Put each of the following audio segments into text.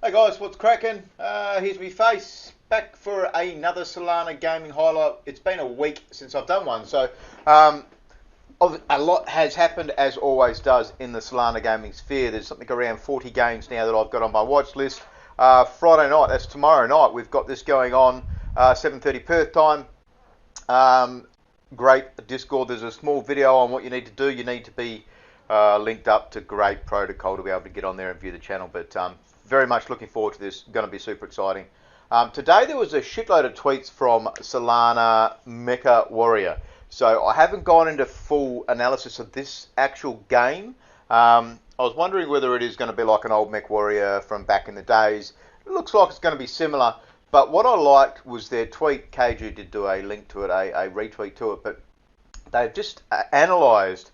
Hey guys, what's cracking? Here's me face, back for another Solana gaming highlight. It's been a week since I've done one, so um, a lot has happened, as always does in the Solana gaming sphere. There's something around 40 games now that I've got on my watch list. Friday night, that's tomorrow night, we've got this going on, 7:30 Perth time. Great Discord. There's a small video on what you need to do. You need to be linked up to great protocol to be able to get on there and view the channel. But very much looking forward to this. Going to be super exciting. Today there was a shitload of tweets from Solana Mecha Warrior. So I haven't gone into full analysis of this actual game. I was wondering whether it is going to be like an old Mech Warrior from back in the days. It looks like it's going to be similar. But what I liked was their tweet. Kaiju did do a link to it, a retweet to it. But they've just analysed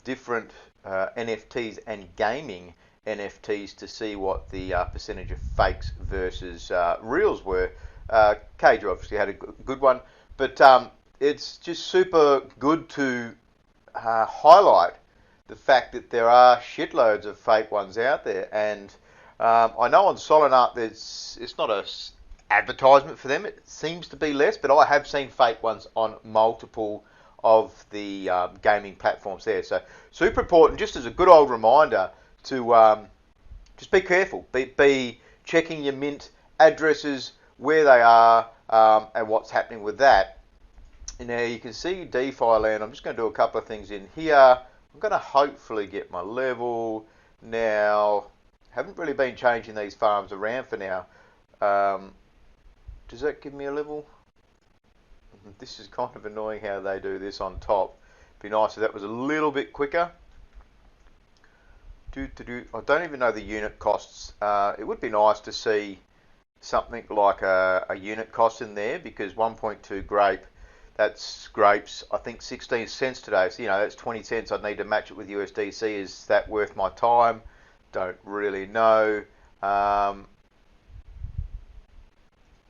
different NFTs and gaming NFTs to see what the percentage of fakes versus reals were. Kaiju obviously had a good one. But it's just super good to highlight the fact that there are shitloads of fake ones out there. And I know on Solanart it's not a advertisement for them. It seems to be less, but I have seen fake ones on multiple of the gaming platforms there. So super important, just as a good old reminder to just be careful. Be checking your mint addresses, where they are, and what's happening with that. And now you can see DeFi land. I'm just going to do a couple of things in here. I'm going to hopefully get my level now. Haven't really been changing these farms around for now. Does that give me a level? This is kind of annoying how they do this on top. Be nice if that was a little bit quicker. I don't even know the unit costs. It would be nice to see something like a unit cost in there, because 1.2 grape, that's scrapes I think 16 cents today. So that's 20 cents. I'd need to match it with USDC. Is that worth my time? Don't really know.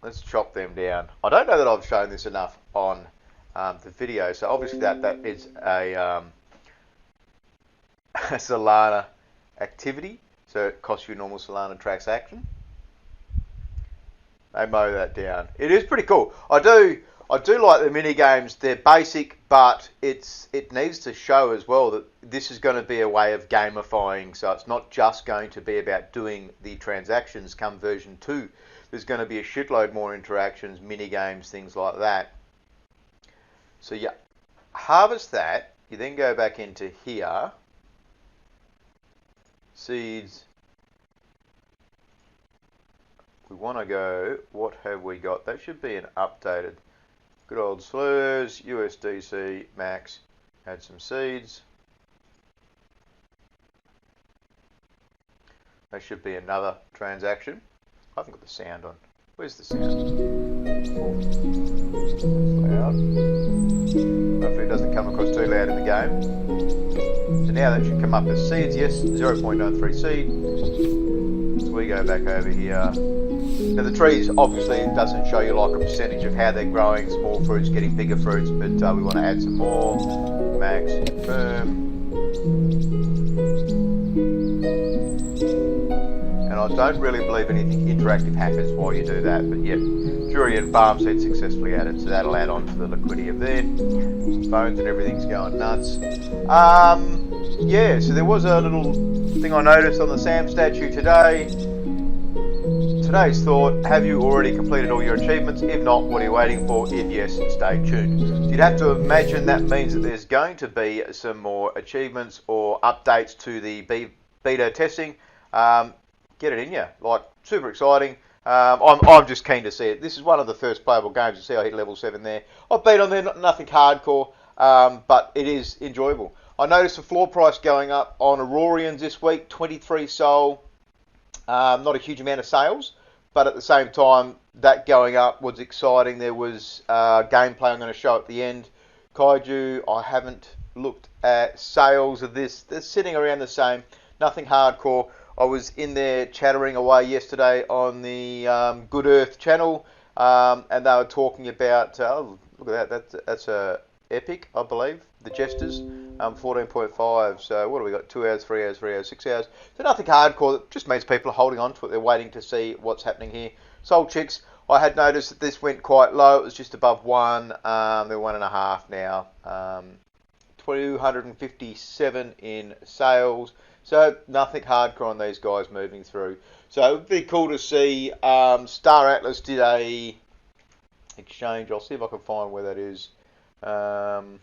Let's chop them down. I don't know that I've shown this enough on the video. So obviously that is a Solana activity. So it costs you a normal Solana transaction. They mow that down. It is pretty cool. I do like the mini games. They're basic, but it needs to show as well that this is going to be a way of gamifying. So it's not just going to be about doing the transactions. Come version 2, there's going to be a shitload more interactions, mini games, things like that. So you harvest that. You then go back into here. Seeds. We want to go, what have we got? That should be an updated. Good old slurs, USDC, max, add some seeds. That should be another transaction. I haven't got the sound on. Where's the sound? Loud. Hopefully it doesn't come across too loud in the game. So now that should come up as seeds. Yes, 0.93 seed. So we go back over here. Now the trees, obviously it doesn't show you like a percentage of how they're growing, small fruits getting bigger fruits, but we want to add some more. Max, confirm. And I don't really believe anything interactive happens while you do that, but yeah, jury and farm seed successfully added, so that'll add on to the liquidity of there. Phones and everything's going nuts. Yeah, so there was a little thing I noticed on the Sam statue today. Today's thought: have you already completed all your achievements? If not, what are you waiting for? If yes, stay tuned. So you'd have to imagine that means that there's going to be some more achievements or updates to the beta testing. Get it in you, like super exciting. I'm just keen to see it. This is one of the first playable games. You see I hit level 7 there. I've been on there, nothing hardcore, but it is enjoyable. I noticed the floor price going up on Aurorians this week, 23 Sol. Not a huge amount of sales, but at the same time, that going up was exciting. There was gameplay I'm going to show at the end. Kaiju, I haven't looked at sales of this. They're sitting around the same, nothing hardcore. I was in there chattering away yesterday on the Good Earth channel, and they were talking about, oh, look at that, that's a Epic, I believe, the Jesters. 14.5. So what do we got? 2 hours, 3 hours, 3 hours, 6 hours. So nothing hardcore. It just means people are holding on to it. They're waiting to see what's happening here. SolChicks, I had noticed that this went quite low. It was just above 1. They're 1.5 now. 257 in sales. So nothing hardcore on these guys moving through. So it would be cool to see. Star Atlas did a exchange. I'll see if I can find where that is. I'll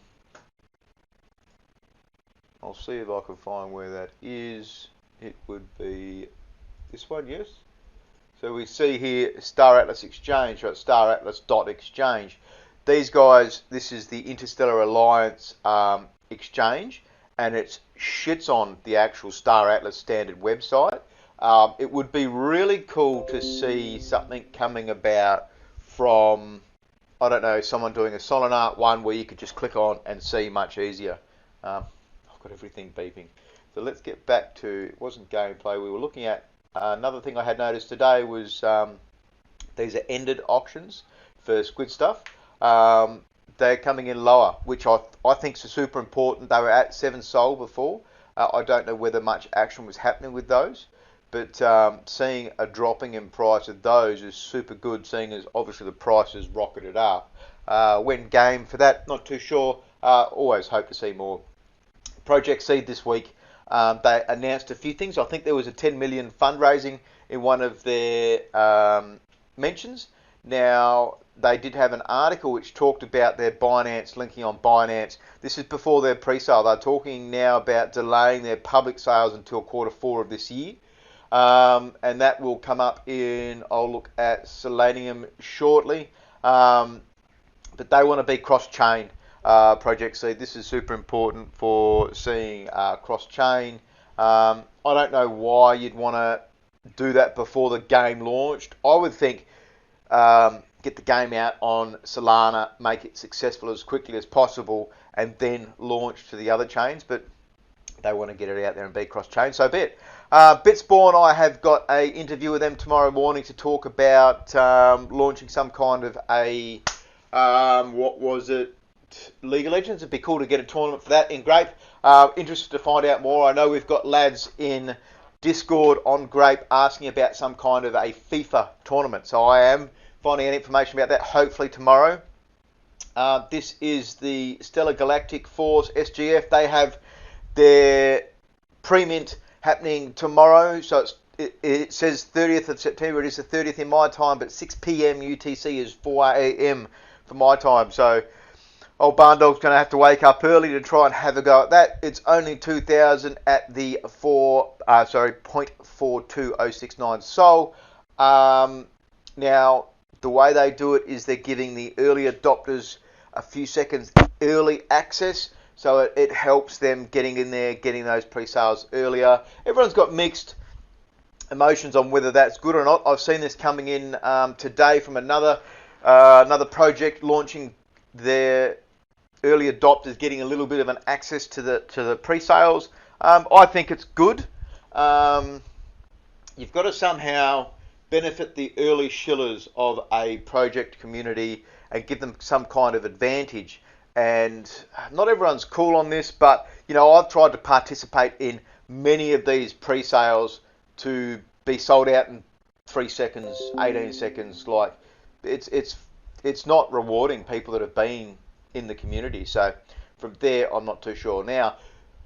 see if I can find where that is. It would be this one, yes. So we see here Star Atlas Exchange, right? StarAtlas.exchange. These guys, this is the Interstellar Alliance exchange, and it shits on the actual Star Atlas standard website. It would be really cool to see something coming about from, I don't know, someone doing a Solanart one where you could just click on and see much easier. I've got everything beeping. So let's get back to, it wasn't gameplay, we were looking at, another thing I had noticed today was these are ended auctions for squid stuff. They're coming in lower, which I think is super important. They were at 7 Sol before. I don't know whether much action was happening with those, but seeing a dropping in price of those is super good, seeing as obviously the prices rocketed up. When game for that, not too sure. Always hope to see more. Project Seed this week, they announced a few things. I think there was a 10 million fundraising in one of their mentions. Now, they did have an article which talked about their Binance, linking on Binance. This is before their pre-sale. They're talking now about delaying their public sales until Q4 of this year. And that will come up in, I'll look at Solanium shortly. But they want to be cross-chain. Project Seed. This is super important for seeing cross-chain. I don't know why you'd want to do that before the game launched. I would think get the game out on Solana, make it successful as quickly as possible, and then launch to the other chains. But they want to get it out there and be cross-chain, so be it. Bitspawn, I have got an interview with them tomorrow morning to talk about launching some kind of a, what was it? League of Legends. It'd be cool to get a tournament for that in Grape. Interested to find out more. I know we've got lads in Discord on Grape asking about some kind of a FIFA tournament. So I am finding out information about that hopefully tomorrow. This is the Stellar Galactic Force SGF. They have their pre-mint happening tomorrow. So it says 30th of September. It is the 30th in my time, but 6 p.m. UTC is 4 a.m. for my time. So old Barndog's going to have to wake up early to try and have a go at that. It's only 2,000 at the 0.42069 Sol. Now, the way they do it is they're giving the early adopters a few seconds early access, so it helps them getting in there, getting those pre-sales earlier. Everyone's got mixed emotions on whether that's good or not. I've seen this coming in today from another project launching their early adopters, getting a little bit of an access to the pre-sales. I think it's good. You've got to somehow benefit the early shillers of a project community and give them some kind of advantage. And not everyone's cool on this, but you know, I've tried to participate in many of these pre-sales to be sold out in 3 seconds, 18 seconds. Like it's not rewarding people that have been in the community. So from there, I'm not too sure. Now,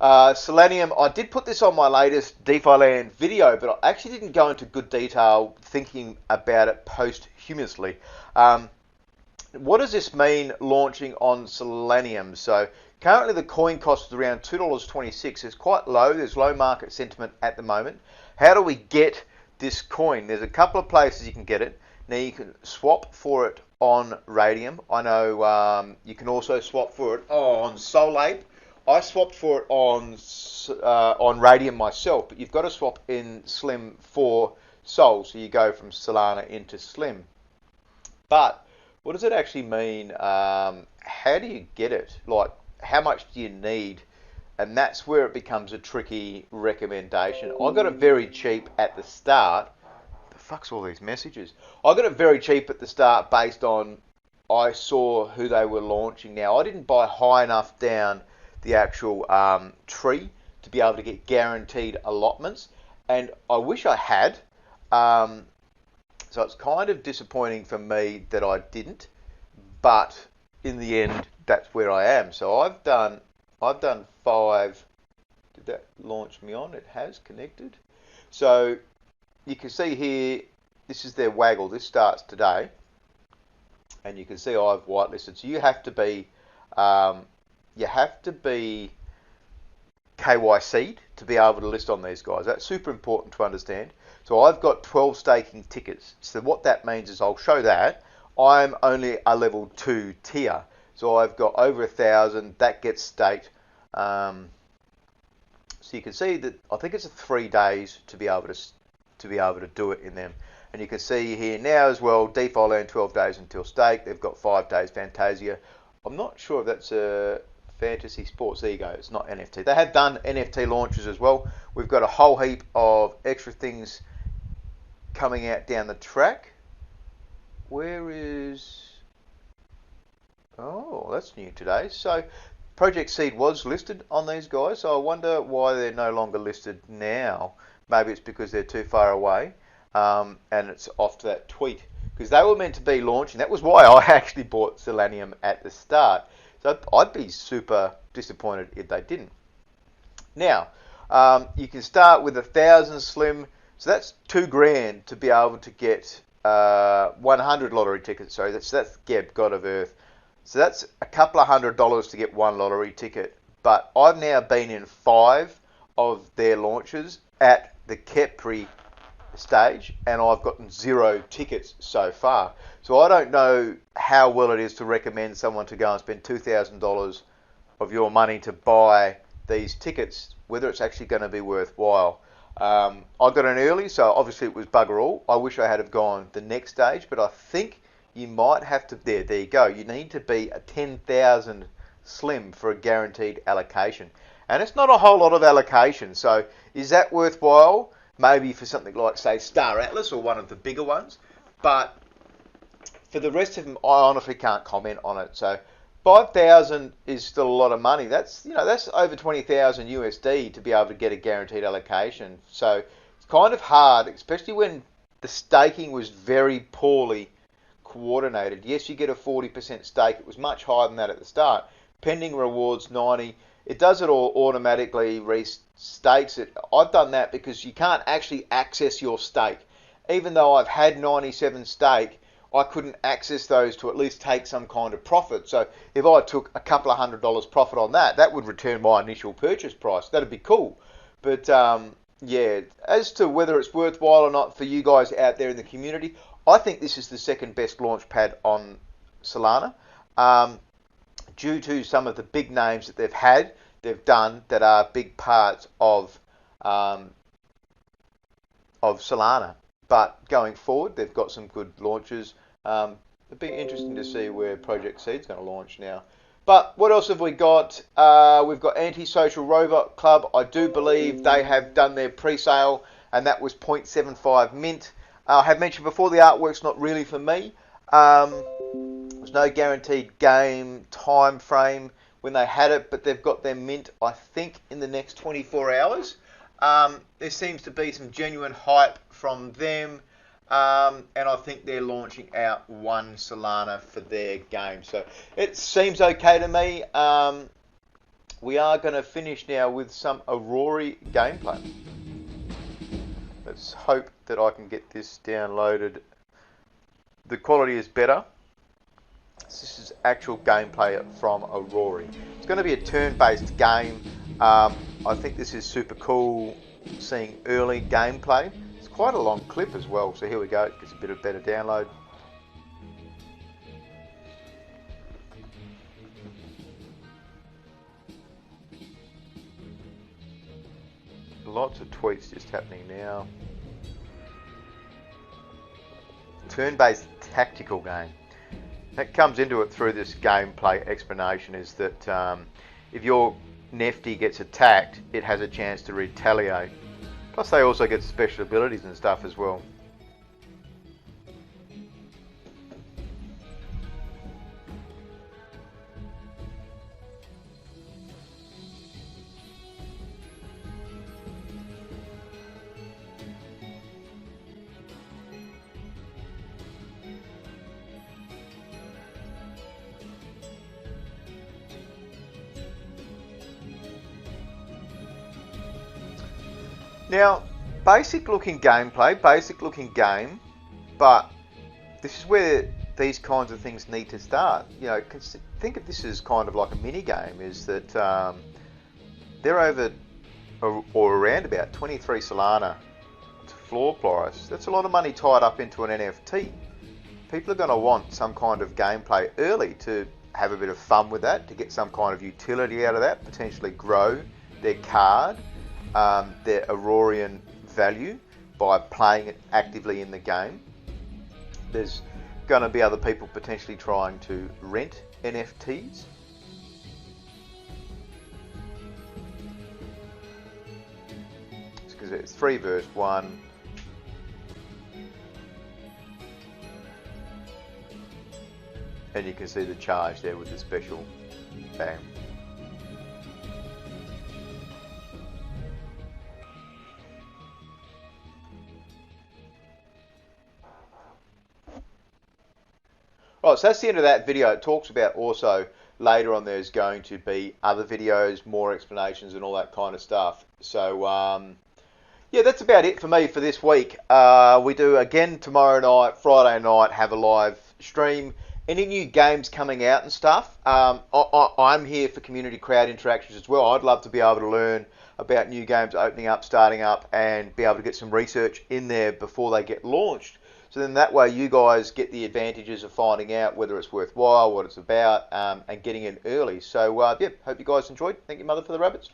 Solanium, I did put this on my latest DeFi Land video, but I actually didn't go into good detail thinking about it posthumously. What does this mean launching on Solanium? So currently the coin cost is around $2.26. It's quite low. There's low market sentiment at the moment. How do we get this coin? There's a couple of places you can get it. Now you can swap for it on Radium. I know you can also swap for it on Solape. I swapped for it on Radium myself, but you've got to swap in Slim for Sol, so you go from Solana into Slim. But what does it actually mean? How do you get it? Like, how much do you need? And that's where it becomes a tricky recommendation. I got it very cheap at the start. The fuck's all these messages? I got it very cheap at the start based on I saw who they were launching. Now, I didn't buy high enough down the actual tree to be able to get guaranteed allotments, and I wish I had. So it's kind of disappointing for me that I didn't, but in the end, that's where I am. So I've done 5. Did that launch me on? It has connected. So you can see here, this is their waggle. This starts today, and you can see I've whitelisted. So you have to be KYC'd to be able to list on these guys. That's super important to understand. So I've got 12 staking tickets. So what that means is, I'll show that, I'm only a level 2 tier. So I've got over 1,000 that gets staked. So you can see that I think it's 3 days to be able to do it in them. And you can see here now as well, DeFi land 12 days until stake. They've got 5 days Fantasia. I'm not sure if that's a Fantasy Sports Ego. It's not NFT. They have done NFT launches as well. We've got a whole heap of extra things coming out down the track. Where is... Oh, that's new today. So Project Seed was listed on these guys, so I wonder why they're no longer listed now. Maybe it's because they're too far away, and it's off to that tweet, because they were meant to be launching. That was why I actually bought Solanium at the start. So I'd be super disappointed if they didn't. Now, you can start with 1,000 slim, so that's $2,000 to be able to get 100 lottery tickets. Sorry, that's Geb, God of Earth. So that's a couple of $100 to get 1 lottery ticket. But I've now been in 5 of their launches at the Kepri stage, and I've gotten 0 tickets so far. So I don't know how well it is to recommend someone to go and spend $2,000 of your money to buy these tickets, whether it's actually going to be worthwhile. I got in early, so obviously it was bugger all. I wish I had have gone the next stage, but I think you might have to, there you go. You need to be a 10,000 slim for a guaranteed allocation. And it's not a whole lot of allocation. So is that worthwhile? Maybe for something like, say, Star Atlas or one of the bigger ones. But for the rest of them, I honestly can't comment on it. So 5,000 is still a lot of money. That's over 20,000 USD to be able to get a guaranteed allocation. So it's kind of hard, especially when the staking was very poorly coordinated. Yes, you get a 40% stake. It was much higher than that at the start. Pending rewards 90. It does it all automatically, restakes it. I've done that because you can't actually access your stake. Even though I've had 97 stake, I couldn't access those to at least take some kind of profit. So if I took a couple of $100 profit on that, that would return my initial purchase price. That'd be cool. But yeah, as to whether it's worthwhile or not for you guys out there in the community, I think this is the second best launch pad on Solana, due to some of the big names that they've done that are big parts of Solana. But going forward, they've got some good launches. It'd be interesting to see where Project Seed's going to launch now. But what else have we got? We've got Anti-Social Robot Club. I do believe they have done their pre-sale, and that was 0.75 mint. I have mentioned before, the artwork's not really for me. There's no guaranteed game time frame when they had it, but they've got their mint, I think, in the next 24 hours. There seems to be some genuine hype from them, and I think they're launching out 1 Solana for their game. So it seems okay to me. We are going to finish now with some Aurory gameplay. Let's hope that I can get this downloaded. The quality is better. This is actual gameplay from Aurory. It's going to be a turn-based game. I think this is super cool, seeing early gameplay. It's quite a long clip as well, so here we go. It gets a bit of better download. Lots of tweets just happening now. Turn-based tactical game. That comes into it through this gameplay explanation, is that if your Nefty gets attacked, it has a chance to retaliate. Plus they also get special abilities and stuff as well. Now, basic looking gameplay, basic looking game, but this is where these kinds of things need to start. You know, think of this as kind of like a mini game. Is that they're over or around about 23 Solana to floor price. That's a lot of money tied up into an NFT. People are going to want some kind of gameplay early to have a bit of fun with that, to get some kind of utility out of that, potentially grow their card, their Aurorian value by playing it actively in the game. There's going to be other people potentially trying to rent NFTs. Because it's 3 versus 1. And you can see the charge there with the special bam. Right, so that's the end of that video. It talks about also later on there's going to be other videos, more explanations and all that kind of stuff. So yeah, that's about it for me for this week. We do again tomorrow night, Friday night, have a live stream. Any new games coming out and stuff, I'm here for community crowd interactions as well. I'd love to be able to learn about new games opening up, starting up, and be able to get some research in there before they get launched. So then that way you guys get the advantages of finding out whether it's worthwhile, what it's about, and getting in early. So yeah, hope you guys enjoyed. Thank you, Mother, for the rabbits.